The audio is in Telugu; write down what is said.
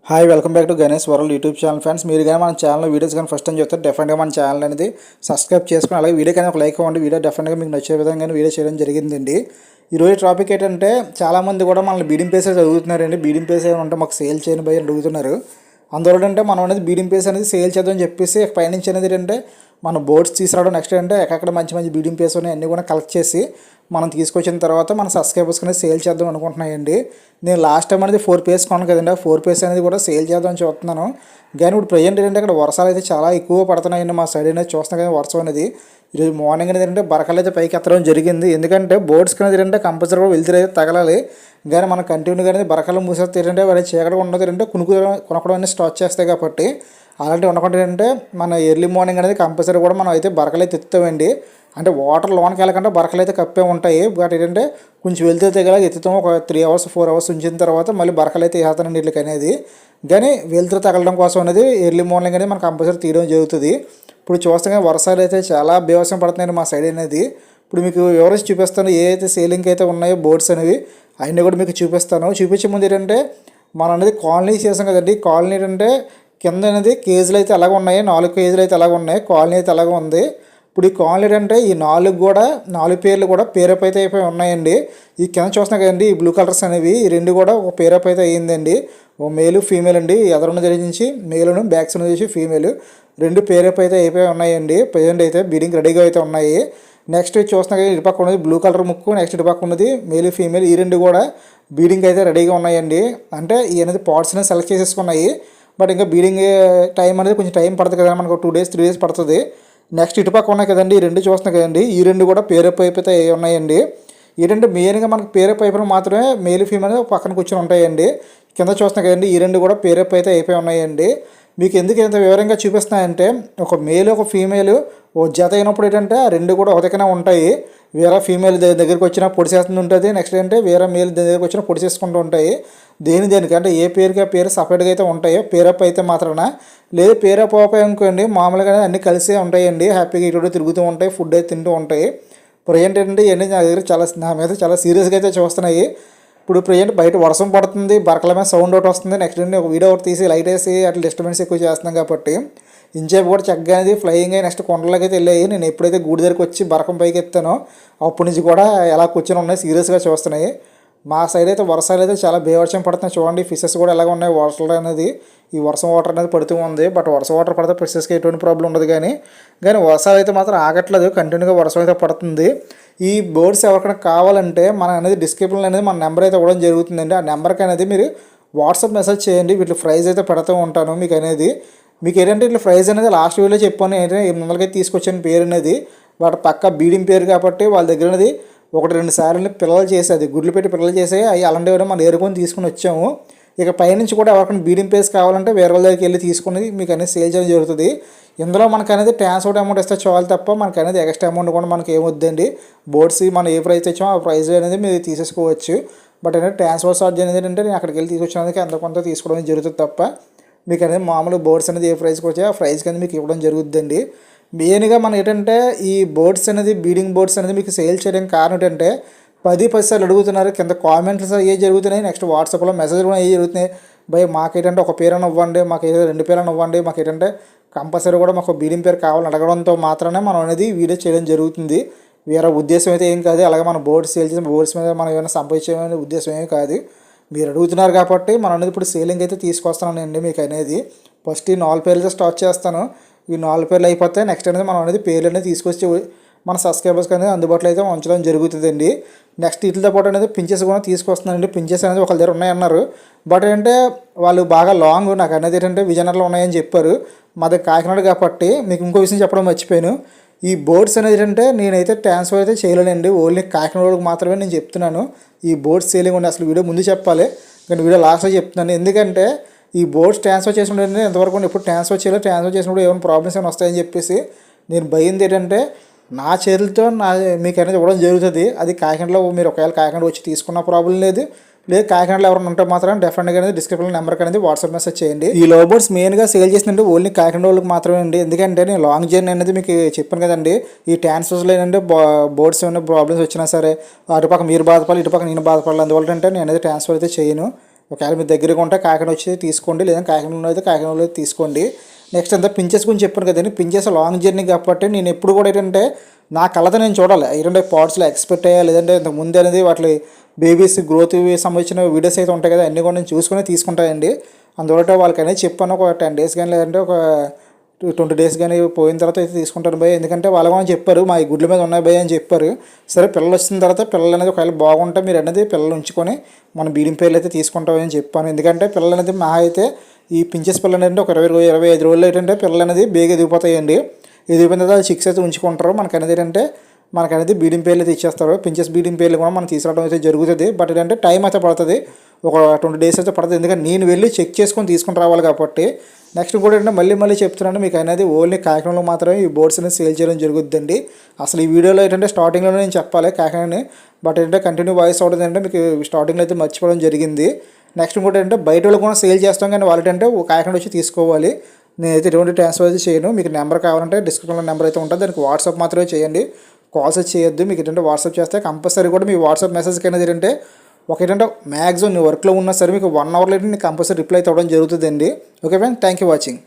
Hi welcome back to Ganesh world YouTube channel friends. మీరు కానీ మన ఛానల్ వీడియోస్ కానీ ఫస్ట్ టైం చూస్తే డెఫినెట్గా మన ఛానల్ అనేది సబ్స్క్రైబ్ చేసుకుని అలాగే వీడియో కానీ ఒక లైక్ ఇవ్వండి. వీడియో డెఫినెట్గా మీకు నచ్చే విధంగా వీడియో చేయడం జరిగిందండి. ఈరోజు టాపిక్ ఏంటంటే చాలామంది కూడా మనల్ని బీడింగ్ ప్లేసెస్ అడుగుతున్నారండి. బీడింగ్ ప్లేస్ ఏమంటే మాకు సేల్ చేయని భయ అడుగుతున్నారు. అందువల్ల అంటే మనం అనేది బీడింగ్ ప్లేస్ అనేది సేల్ చేద్దామని చెప్పేసి పైనుంచి అనేది ఏంటంటే మన బోర్డ్స్ తీసుకురావడం, నెక్స్ట్ అంటే ఎక్కడ మంచి మంచి బీడింగ్ ప్లేస్ ఉన్నాయి అన్నీ కూడా కలెక్ట్ చేసి మనం తీసుకొచ్చిన తర్వాత మన సబ్స్క్రైబర్స్ అనేది సేల్ చేద్దాం అనుకుంటున్నాయండి. నేను లాస్ట్ టైం అనేది 4 పేస్ కొన్నాను కదండి. ఆ 4 పేస్ అనేది కూడా సేల్ చేద్దామని చూస్తున్నాను. కానీ ఇప్పుడు ప్రజెంట్ ఏంటంటే అక్కడ వర్షాలు అయితే చాలా ఎక్కువ పడుతున్నాయండి. మా సైడ్ అనేది చూస్తున్నాం కదా వర్షం అనేది. ఈరోజు మార్నింగ్ అనేది ఏంటంటే బరకలు అయితే పైకి ఎత్తడం జరిగింది. ఎందుకంటే బోర్డ్స్కి అనేది ఏంటంటే కంపల్సరీ కూడా వెళ్తురు అయితే తగలాలి. కానీ మనం కంటిన్యూగా అనేది బరకలు మూసేస్తే ఏంటంటే వాడి చీకటి ఉండదు, ఏంటంటే కొనకడం అనేది స్టార్ట్ చేస్తాయి. కాబట్టి అలాంటివి ఉండకుండా ఏంటంటే మన ఎర్లీ మార్నింగ్ అనేది కంపల్సరీ కూడా మనం అయితే బరకలు అయితే ఎత్తుతామండి. అంటే వాటర్ లోనికి వెళ్ళకుండా బరకలు అయితే కప్పే ఉంటాయి. బట్ ఏంటంటే కొంచెం వెళ్తే తెగలా ఎత్తుతాం. ఒక 3 అవర్స్ 4 అవర్స్ ఉంచిన తర్వాత మళ్ళీ బరకలు అయితే వేస్తానండి వీళ్ళకి అనేది. కానీ వెళ్తురు తగలడం కోసం అనేది ఎర్లీ మార్నింగ్ అనేది మనకు కంపల్సరీ తీయడం జరుగుతుంది. ఇప్పుడు చూస్తే వర్షాలు అయితే చాలా బీభత్సం పడుతున్నాయండి మా సైడ్ అనేది. ఇప్పుడు మీకు వివరించి చూపిస్తాను ఏ అయితే సేలింగ్ అయితే ఉన్నాయో బోర్డ్స్ అనేవి అవన్నీ కూడా మీకు చూపిస్తాను. చూపించే ముందు ఏంటంటే మనం అనేది కాలనీ చేసాం కదండి. కాలనీ ఏంటంటే కింద అనేది కేజీలు అయితే అలాగ ఉన్నాయి, 4 కేజీలు అయితే అలాగ ఉన్నాయి. కాలనీ అయితే అలాగ ఉంది. ఇప్పుడు ఈ కాలనీ అంటే ఈ 4 పేర్లు కూడా పేరప్ అయితే అయిపోయి ఉన్నాయండి. ఈ కింద చూస్తున్నాం కదండి ఈ బ్లూ కలర్స్ అనేవి ఈ 2 కూడా ఒక పేరప్ అయితే అయ్యిందండి. ఓ మేలు ఫీమేల్ అండి. ఎదరున్న జరిగించి మేలును బ్యాక్ సైడ్ చేసి ఫీమేల్ 2 పేరప్ అయితే అయిపోయి ఉన్నాయండి. ప్రజెంట్ అయితే బీడింగ్ రెడీగా అయితే ఉన్నాయి. నెక్స్ట్ చూస్తున్నాం కదా ఇటుపక్క ఉన్నది బ్లూ కలర్ ముక్కు, నెక్స్ట్ ఇటుపక్క ఉన్నది మేలు ఫీమేల్. ఈ 2 కూడా బీడింగ్ అయితే రెడీగా ఉన్నాయండి. అంటే ఈ అనేది పార్ట్స్ అనేది సెలెక్ట్ చేసేసుకున్నాయి. బట్ ఇంకా బీడింగ్ టైం అనేది కొంచెం టైం పడుతుంది కదా, మనకు 2 డేస్ 3 డేస్ పడుతుంది. నెక్స్ట్ ఇటుపక్క ఉన్నాయి కదండి ఈ 2 చూస్తున్నాయి కదండి ఈ 2 కూడా పేరప్ అయిపోతే ఉన్నాయండి. ఏంటంటే మెయిన్గా మనకు పేరప్ అయిపోయిన మాత్రమే మేల్ ఫీమేల్ పక్కన కూర్చొని ఉంటాయండి. కింద చూస్తున్నాయి కదండి ఈ 2 కూడా పేరప్ అయితే అయిపోయి ఉన్నాయండి. మీకు ఎందుకు ఇంత వివరంగా చూపిస్తున్నాయంటే ఒక మేల్ ఒక ఫీమేల్ ఓ జత అయినప్పుడు ఏంటంటే ఆ 2 కూడా ఒక దగ్గర ఉంటాయి. వేరే ఫీమేల్ దగ్గరికి వచ్చినా పొడి చేస్తుంది ఉంటుంది. నెక్స్ట్ ఏంటంటే వేరే మేల్ దగ్గరికి వచ్చినా పొడి చేసుకుంటూ ఉంటాయి. దేనికి అంటే ఏ పేరుకి ఆ పేరు సపరేట్గా అయితే ఉంటాయో పేరప్ అయితే మాత్రాన. లేదు పేరప్ అయిపోయి అనుకోండి మామూలుగా అన్నీ కలిసే ఉంటాయండి. హ్యాపీగా ఇటు తిరుగుతూ ఉంటాయి, ఫుడ్ అయితే తింటూ ఉంటాయి. ప్రజెంట్ ఏంటంటే ఇవన్నీ నా దగ్గర నా మీద చాలా సీరియస్గా అయితే చూస్తున్నాయి. ఇప్పుడు ప్రజెంట్ బయట వర్షం పడుతుంది, బరకల మీద సౌండ్ ఒకటి వస్తుంది. నెక్స్ట్ ఏంటి ఒక వీడియో ఒకటి తీసి లైట్ వేసి అట్లా డిస్టర్బెన్స్ ఎక్కువ చేస్తున్నాం కాబట్టి ఇంచేపు కూడా చక్కగా అనేది ఫ్లయింగ్ అయ్యి నెక్స్ట్ కొండలకి అయితే వెళ్ళాయి. నేను ఎప్పుడైతే గూడి దగ్గరికి వచ్చి బరకం పైకి ఎత్తానో అప్పటి నుంచి కూడా ఎలా కూర్చొని ఉన్నాయి, సీరియస్గా చూస్తున్నాయి. మా సైడ్ అయితే వర్షాలు అయితే చాలా బేవర్షం పడుతున్నాయి. చూడండి ఫిషెస్ కూడా ఎలాగ ఉన్నాయి. వాటర్ అనేది ఈ వర్షం వాటర్ అనేది పడుతూ ఉంది. బట్ వర్షం వాటర్ పడితే ఫిషెస్కి ఎటువంటి ప్రాబ్లం ఉండదు. కానీ వర్షాలు అయితే మాత్రం ఆగట్లేదు, కంటిన్యూగా వర్షం అయితే పడుతుంది. ఈ బోర్డ్స్ ఎవరికైనా కావాలంటే మన అనేది డిస్క్రిప్షన్లో అనేది మన నెంబర్ అయితే ఇవ్వడం జరుగుతుందండి. ఆ నెంబర్కి అనేది మీరు వాట్సాప్ మెసేజ్ చేయండి. వీటి ప్రైస్ అయితే పెడుతూ ఉంటాను మీకు అనేది. మీకు ఏంటంటే ఇట్లా ప్రైస్ అనేది లాస్ట్ వీడియోలో చెప్పాను. ఏంటంటే 800 తీసుకొచ్చాను పేరు అనేది. వాటి పక్క బీడింగ్ పేరు కాబట్టి వాళ్ళ దగ్గర అనేది 1-2 సార్లు పిల్లలు చేసేది గుడ్లు పెట్టి పిల్లలు చేసే అవి అలాంటివి మనం ఏరుకొని తీసుకుని వచ్చాము. ఇక పైనుంచి కూడా ఎవరికైనా బీడింగ్ ప్లేస్ కావాలంటే వేరే వాళ్ళ దగ్గరికి వెళ్ళి తీసుకుని మీకు అనేది సేల్ చేయడం జరుగుతుంది. ఇందులో మనకు అనేది ట్రాన్స్పోర్ట్ అమౌంట్ ఇస్తే చాలు తప్ప మనకు అనేది ఎక్స్ట్రా అమౌంట్ కూడా మనకి ఏమొద్దండి. బోర్డ్స్ మనం ఏ ప్రైస్ ఇచ్చామో ఆ ప్రైస్ అనేది మీరు తీసేసుకోవచ్చు. బట్ ఏంటంటే ట్రాన్స్పోర్ట్ ఛార్జ్ అనేది ఏంటంటే నేను అక్కడికి వెళ్ళి తీసుకొచ్చినందుకు ఎంత కొంత తీసుకోవడం జరుగుతుంది తప్ప మీకు అనేది మామూలు బోర్డ్స్ అనేది ఏ ప్రైస్కి వచ్చాయో ఆ ప్రైస్కి అనేది మీకు ఇవ్వడం జరుగుతుందండి. మెయిన్గా మనం ఏంటంటే ఈ బోర్డ్స్ అనేది బీడింగ్ బోర్డ్స్ అనేది మీకు సేల్ చేయడానికి కారణం ఏంటంటే 10 సార్లు అడుగుతున్నారు. కింద కామెంట్స్ ఏ జరుగుతున్నాయి, నెక్స్ట్ వాట్సాప్లో మెసేజ్ కూడా ఏ జరుగుతున్నాయి. భయ్ మాకేంటంటే ఒక పేరైనా ఇవ్వండి, మాకు ఏదో 2 పేరైనా ఇవ్వండి, మాకు ఏంటంటే కంపల్సరీ కూడా మాకు బీడింగ్ పేరు కావాలని అడగడంతో మాత్రమే మనం అనేది వీడియో చేయడం జరుగుతుంది. వేరే ఉద్దేశం అయితే ఏం కాదు. అలాగే మన బోర్డ్స్ సేల్ చేసిన బోర్డ్స్ మీద మనం ఏమైనా సంపాదించే ఉద్దేశం ఏమీ కాదు. మీరు అడుగుతున్నారు కాబట్టి మనం అనేది ఇప్పుడు సేలింగ్ అయితే తీసుకొస్తానండి మీకు అనేది. ఫస్ట్ ఈ 4 పేర్లతో స్టార్ట్ చేస్తాను. ఈ 4 పేర్లు అయిపోతే నెక్స్ట్ అనేది మనం అనేది పేర్లు అనేది తీసుకొచ్చి మన సబ్స్క్రైబర్స్కి అనేది అందుబాటులో అయితే ఉంచడం జరుగుతుందండి. నెక్స్ట్ వీటితో పాటు అనేది పించెస్ కూడా తీసుకొస్తున్నానండి. పించెస్ అనేది ఒకళ్ళ దగ్గర ఉన్నాయన్నారు. బట్ ఏంటంటే వాళ్ళు బాగా లాంగ్ నాకు అనేది ఏంటంటే విజయనగరంలో ఉన్నాయని చెప్పారు. మా దగ్గర కాకినాడ కాబట్టి మీకు ఇంకో విషయం చెప్పడం మర్చిపోయాను. ఈ బోర్డ్స్ అనేది ఏంటంటే నేనైతే ట్రాన్స్ఫర్ అయితే చేయలేనండి. ఓన్లీ కాకినాడ వాళ్ళకి మాత్రమే నేను చెప్తున్నాను. ఈ బోర్డ్స్ సేలింగ్ ఉంది. అసలు వీడియో ముందు చెప్పాలి కానీ వీడియో లాస్ట్లో చెప్తున్నాను. ఎందుకంటే ఈ బోర్డ్స్ ట్రాన్స్ఫర్ చేసినప్పుడు ఎంతవరకు ఎప్పుడు ట్రాన్స్ఫర్ చేసినప్పుడు ఏమైనా ప్రాబ్లమ్స్ ఏమైనా వస్తాయని చెప్పేసి నేను భయం ఏంటంటే నా చేతులతో మీకు అనేది ఇవ్వడం జరుగుతుంది. అది కాకినాడలో మీరు ఒకవేళ కాకినాడ వచ్చి తీసుకున్న ప్రాబ్లం లేదు. కాకినాడలో ఎవరైనా ఉంటే మాత్రం డెఫినెట్గా అనేది డిస్క్రిప్షన్ నెంబర్కి అనేది వాట్సాప్ మెసేజ్ చేయండి. ఈ లో బోర్డ్స్ మెయిన్గా సేల్ చేసినట్టు ఓన్లీ కాకినాడ వాళ్ళకి మాత్రమే అండి. ఎందుకంటే నేను లాంగ్ జర్నీ అనేది మీకు చెప్పాను కదండి. ఈ ట్రాన్స్ఫర్స్లో ఏంటంటే బోర్డ్స్ ఏమైనా ప్రాబ్లమ్స్ వచ్చినా సరే అటుపక్క మీరు బాధపడాలి, ఇటుపక్క నేను బాధపడాలి. అందువల్ల అంటే నేను అనేది ట్రాన్స్ఫర్ అయితే చేయను. ఒకవేళ మీ దగ్గరగా ఉంటే కాకినాడ వచ్చి తీసుకోండి, లేదా కాకినాడలో అయితే కాకినాడలో తీసుకోండి. నెక్స్ట్ అంతా పించెస్ గురించి చెప్పాను కదండి. పించెస్ లాంగ్ జర్నీ కాబట్టి నేను ఎప్పుడు కూడా ఏంటంటే నా కళ్ళతో నేను చూడాలి. ఏంటంటే పార్ట్స్లో ఎక్స్పెక్ట్ అయ్యా, లేదంటే ఇంతకు ముందు అనేది వాటి బేబీస్ గ్రోత్ సంబంధించిన వీడియోస్ అయితే ఉంటాయి కదా, అన్నీ కూడా నేను చూసుకుని తీసుకుంటానండి. అందువల్ల వాళ్ళకి అనేది చెప్పాను, ఒక 10 days కానీ లేదంటే ఒక 20 days కానీ పోయిన తర్వాత అయితే తీసుకుంటాను భయ్. ఎందుకంటే వాళ్ళు కూడా చెప్పారు మా ఈ గుడ్ల మీద ఉన్నాయి భయ్ అని చెప్పారు. సరే పిల్లలు వచ్చిన తర్వాత పిల్లలు అనేది ఒకవేళ బాగుంటే మీరు అనేది పిల్లలు ఉంచుకొని మన బీడింగ్ పేర్లు అయితే తీసుకుంటామని చెప్పాను. ఎందుకంటే పిల్లలు అనేది మా అయితే ఈ పించెస్ పిల్లలు ఏంటంటే ఒక 25 రోజులు ఏంటంటే పిల్లలు అనేది బేగా ఎదిగిపోతాయండి. ఎదిగిపోయిన తర్వాత 6 అయితే ఉంచుకుంటారు. మనకనేది ఏంటంటే మనకనేది బీడింగ్ పేర్లు అయితే ఇచ్చేస్తారు. పించెస్ బీడింగ్ పేర్లు కూడా మనం తీసుకురావడం అయితే జరుగుతుంది. బట్ ఏంటంటే టైం అయితే పడుతుంది, ఒక 20 days అయితే పడుతుంది. ఎందుకంటే నేను వెళ్ళి చెక్ చేసుకొని తీసుకుని రావాలి కాబట్టి. నెక్స్ట్ కూడా ఏంటంటే మళ్ళీ చెప్తున్నాను మీకు అనేది ఓన్లీ కాకినాడలో మాత్రమే ఈ బోర్డ్స్ అనేది సేల్ చేయడం జరుగుతుందండి. అసలు ఈ వీడియోలో ఏంటంటే స్టార్టింగ్లోనే నేను చెప్పాలి కాకినాడని, బట్ ఏంటంటే కంటిన్యూ వాయిస్ అవుతుంది అంటే మీకు స్టార్టింగ్లో అయితే మర్చిపోవడం జరిగింది. నెక్స్ట్ కూడా ఏంటంటే బయట వాళ్ళు కూడా సేల్ చేస్తాం, కానీ వాళ్ళు ఏంటంటే కాకినాడ వచ్చి తీసుకోవాలి. నేనైతే ఎటువంటి ట్రాన్స్ఫర్ అయితే చేయను. మీకు నెంబర్ కావాలంటే డిస్క్రిప్షన్లో నెంబర్ అయితే ఉంటుంది, దానికి వాట్సాప్ మాత్రమే చేయండి, కాల్స్ అయితే చేయొద్దు. మీకు ఏంటంటే వాట్సాప్ చేస్తే కంపల్సరీ కూడా మీ వాట్సాప్ మెసేజ్కి అనేది ఏంటంటే ఒక ఏంటంటే మ్యాక్సిమం నీ వర్క్లో ఉన్నా సరే మీకు 1 hourలో నీకు కంపల్సరీ రిప్లై అయితే అవ్వడం జరుగుతుందండి. Okay friends, thank you watching.